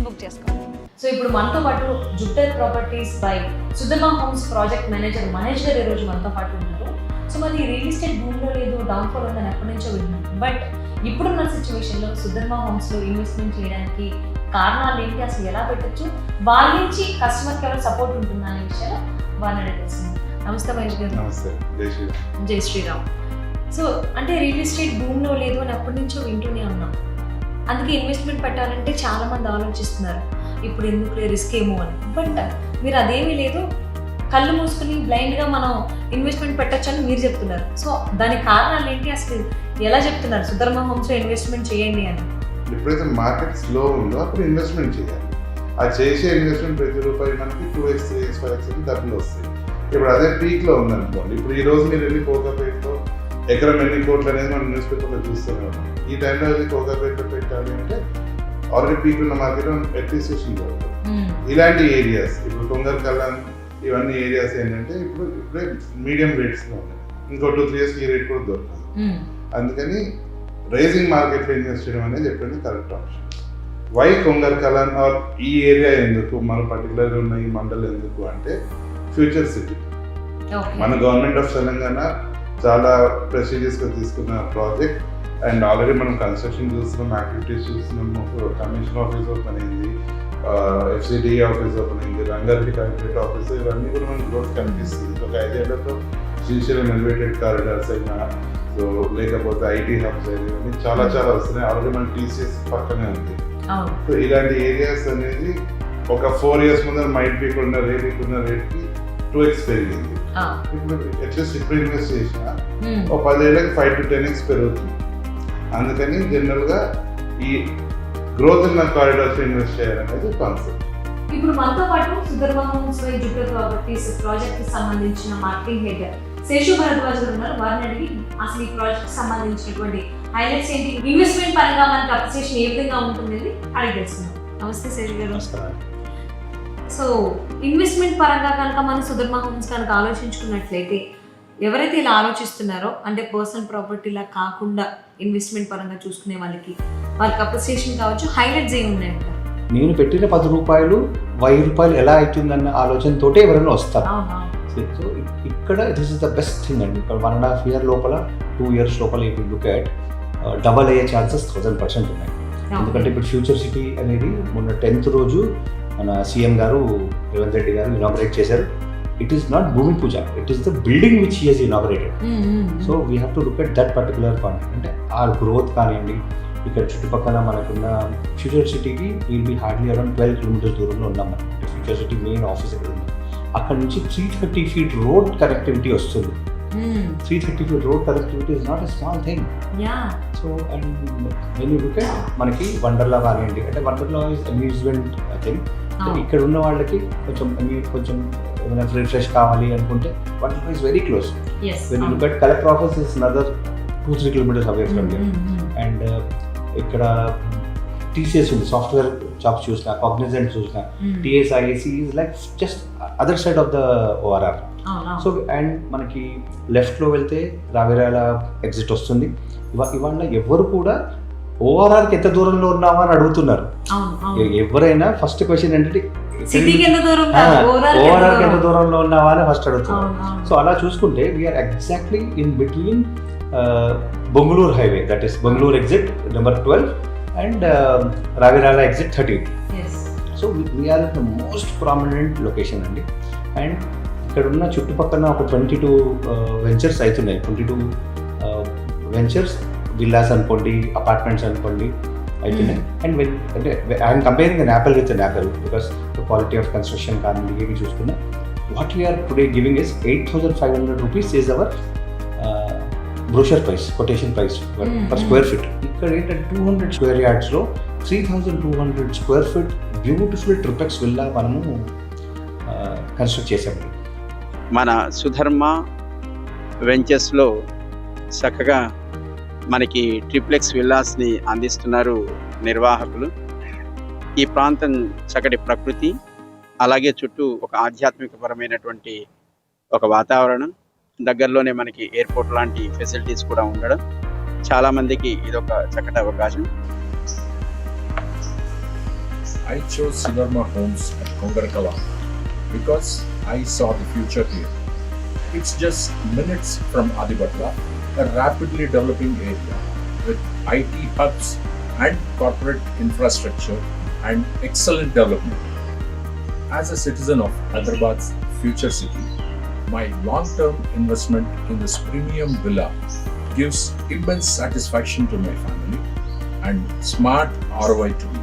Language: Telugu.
బుక్ చేసుకోండి. సో ఇప్పుడు మనతో పాటు Jupiter properties by Sudharma homes project manager Mahesh గారు ఈరోజు మనతో పాటు ఉన్నారు. సో మరి రియల్ ఎస్టేట్ భూమిలో లేదు, డౌన్ఫాల్ ఉందని ఎప్పటి నుంచో విన్నాం. బట్ ఇప్పుడున్న సిచ్యువేషన్లో సుధర్మ హోమ్స్లో ఇన్వెస్ట్మెంట్ చేయడానికి కారణాలు ఏంటి, అసలు ఎలా పెట్టచ్చు, వాళ్ళ నుంచి కస్టమర్కి ఎవరు సపోర్ట్ ఉంటుందా అనే విషయాలు వాళ్ళని తెలుస్తుంది. నమస్తే మహేష్ గారు. నమస్తే. జై శ్రీరామ్. సో అంటే రియల్ ఎస్టేట్ భూమిలో లేదు అని ఎప్పటి నుంచో వింటూనే ఉన్నాం. అందుకే ఇన్వెస్ట్మెంట్ పెట్టాలంటే చాలా మంది ఆలోచిస్తున్నారు, ఇప్పుడు ఎందుకు రిస్క్ ఏమో అని. బట్ మీరు అదేమీ లేదు, కళ్ళు మూసుకుని బ్లైండ్గా మనం ఇన్వెస్ట్మెంట్ పెట్టచ్చు అని మీరు చెప్తున్నారు. సో దానికి కారణాలు ఏంటి, అసలు ఎలా చెప్తున్నారు సుధర్మ హోమ్స్లో ఇన్వెస్ట్మెంట్ చేయండి అని? ఎప్పుడైతే మార్కెట్ స్లో ఉందో అప్పుడు ఇన్వెస్ట్మెంట్ చేయాలి. ఆ చేసే ఇన్వెస్ట్మెంట్ ప్రతి రూపాయి మనకి 2x 3x 5x డబ్బులు వస్తాయి. ఇప్పుడు అదే పీక్లో ఉందనుకోండి, ఇప్పుడు ఈ రోజు మీరు వెళ్ళి కోకాపేటలో ఎకరం ఎన్ని కోట్లు అనేది మనం న్యూస్ పేపర్లో చూస్తూనే ఉన్నాం. ఈ టైంలో వెళ్ళి కోకాపేటలో పెట్టాలి అంటే ఆల్రెడీ పీక్ ఉన్న మార్కెట్లో అప్రిసియేషన్ జరుగుతుంది. ఇలాంటి ఏరియాస్ ఇప్పుడు కొంగర్ కల్లాన్ ఇవన్నీ ఏరియాస్ ఏంటంటే ఇప్పుడే మీడియం రేట్స్లో ఉన్నాయి. ఇంకో 2-3 years ఈ రేట్ కూడా దొరకదు. అందుకని రైజింగ్ మార్కెట్లో ఇన్వెస్ట్ చేయడం అనేది ఎప్పుడైనా correct option. Why Kongar Kalan or ఈ ఏరియా ఎందుకు, మన పర్టికులర్ ఉన్న ఈ మండల్ ఎందుకు అంటే ఫ్యూచర్ సిటీ. మన గవర్నమెంట్ ఆఫ్ తెలంగాణ చాలా ప్రెస్టీజియస్గా తీసుకున్న ప్రాజెక్ట్. అండ్ ఆల్రెడీ మనం కన్స్ట్రక్షన్ చూస్తున్నాం, యాక్టివిటీస్ చూస్తున్నాము. కమిషన్ ఆఫీస్ ఓపెన్ అయింది, FCD ఆఫీస్ ఓపెన్ అయింది, రంగారెడ్డి కలెక్టరేట్ ఆఫీస్, ఇవన్నీ కూడా మనకు గ్రోత్ కనిపిస్తుంది. ఒక 5 ఏళ్లతో శ్రీశైలం ఎలివేటెడ్ కారిడార్స్ అయినా, సో లేకపోతే ఐటీ హబ్స్ అయినా, ఇవన్నీ చాలా చాలా వస్తున్నాయి. ఆల్రెడీ మన TCS పక్కనే ఉంది. సో ఇలాంటి ఏరియాస్ అనేది ఒక 4 years ముందర మైట్ పీక్ ఉన్న రేట్కి 2x పెరిగింది. ఇప్పుడు అట్లీస్ట్ ఇప్పుడు ఇన్వెస్ట్ చేసిన ఒక 10 ఏళ్ళకి 5 to 10x పెరుగుతుంది. అందుకని జనరల్గా ఈ గ్రోత్ ఉన్న కారిడార్స్ ఇన్వెస్ట్ చేయాలనేది కాన్సెప్ట్. ఇప్పుడు మనతో పాటు Sudharma homes by Jupiter properties project కి సంబంధించిన మార్కెటింగ్ హెడ్ శేషు భరద్వాజ్ గారు ఉన్నారు. వారిని అడిగి అసలు ఈ ప్రాజెక్ట్ సంబంధించినటువంటి హైలైట్స్ ఏంటి, ఇన్వెస్ట్మెంట్ పరంగా మనకి అప్రిసియేషన్ ఏ విధంగా ఉంటుంది అడిగి తెలుస్తున్నాం. నమస్తే శేషు గారు. సో ఇన్వెస్ట్మెంట్ పరంగా కనుక మనం సుధర్మ హోమ్స్ కనుక ఆలోచించుకున్నట్లయితే ఎవరైతే ఇలా ఆలోచిస్తున్నారో, అంటే పర్సనల్ ప్రాపర్టీలా కాకుండా ఇన్వెస్ట్మెంట్ పరంగా చూసుకునే వాళ్ళకి అప్రిసియేషన్ కావచ్చు, హైలైట్స్ ఏమి ఉన్నాయంటారు? నేను పెట్టిన 10 రూపాయలు 1000 రూపాయలు ఎలా అవుతుందన్న ఆలోచనతో ఎవరైనా వస్తారు. సో ఇక్కడ this is the best thing అండి. ఇక్కడ 1.5 year లోపల 2 years లోపల ఇప్పుడు లుక్ అట్ డబల్ అయ్యే ఛాన్సెస్ 1000% ఉన్నాయి. ఎందుకంటే ఇప్పుడు ఫ్యూచర్ సిటీ అనేది మొన్న 10th రోజు మన CM గారు రేవంత్ రెడ్డి గారు ఇనాగ్రేట్ చేశారు. It is not bhumi puja, it is the building which he has inaugurated. So we have to look at that particular point. అంటే ఆ గ్రోత్ కానివ్వండి, ఇక్కడ చుట్టుపక్కల మనకున్న ఫ్యూచర్ సిటీకి will be hardly around 12 kilometers దూరంలో ఉన్నాం మనం. ఫ్యూచర్ సిటీ మెయిన్ ఆఫీస్ ఇక్కడ ఉంది. అక్కడ నుంచి 330 feet రోడ్ కనెక్టివిటీ వస్తుంది. 330 feet road connectivity is not a small thing. So and when you look at మనకి వండర్లా కానివ్వండి, అంటే వండర్లా ఇస్ అమ్యూజ్మెంట్ థింగ్. ఇక్కడ ఉన్న వాళ్ళకి కొంచెం ఏమైనా రిఫ్రెష్ కావాలి అనుకుంటే Wonderla is very close. When you look at collector office is another 2-3 kilometers away from here. And ఇక్కడ TCS ఉంది, సాఫ్ట్వేర్ జాబ్స్ చూసినా, కాగ్నిజెంట్ చూసినా, TSIAC is like just other side of the ORR. So and మనకి లెఫ్ట్లో వెళ్తే రావిరాల ఎగ్జిట్ వస్తుంది. ఇవాళ ఎవరు కూడా ORRకి ఎంత దూరంలో ఉన్నామా అని అడుగుతున్నారు. ఎవరైనా ఫస్ట్ క్వశ్చన్ ఏంటంటే ORRకి ఎంత దూరంలో ఉన్నావా అని ఫస్ట్ అడుగుతున్నారు. సో అలా చూసుకుంటే we are exactly in between Bengaluru highway, that is Bengaluru exit number 12 and Ravirala exit 13. So we are the most prominent location అండి. అండ్ ఇక్కడ ఉన్న చుట్టుపక్కల ఒక 22 వెంచర్స్ అవుతున్నాయి. 22 వెంచర్స్, విల్లాస్ అనుకోండి, అపార్ట్మెంట్స్ అనుకోండి అవుతున్నాయి. అండ్ అంటే I'm comparing an apple with an apple because the quality of construction కానీ ఏమి చూసుకున్నా what we are today giving is 8,500 rupees is our brochure price, quotation price per square feet. ఇక్కడ ఏంటంటే 200 square yardsలో 3,200 square feet beautiful triplex villa మనము కన్స్ట్రక్ట్ చేసాము. మన సుధర్మ వెంచర్స్లో చక్కగా మనకి ట్రిప్లెక్స్ విల్లాస్ని అందిస్తున్నారు నిర్వాహకులు. ఈ ప్రాంతం చక్కటి ప్రకృతి, అలాగే చుట్టూ ఒక ఆధ్యాత్మికపరమైనటువంటి ఒక వాతావరణం, దగ్గరలోనే మనకి ఎయిర్పోర్ట్ లాంటి ఫెసిలిటీస్ కూడా ఉండడం చాలామందికి ఇదొక చక్కటి అవకాశం. I chose Sudharma Homes at Kongarakala because I saw the future here. It's just minutes from Adibatra, a rapidly developing area with IT hubs and corporate infrastructure and excellent development. As a citizen of Hyderabad's future city, my long-term investment in this premium villa gives immense satisfaction to my family and smart ROI to me.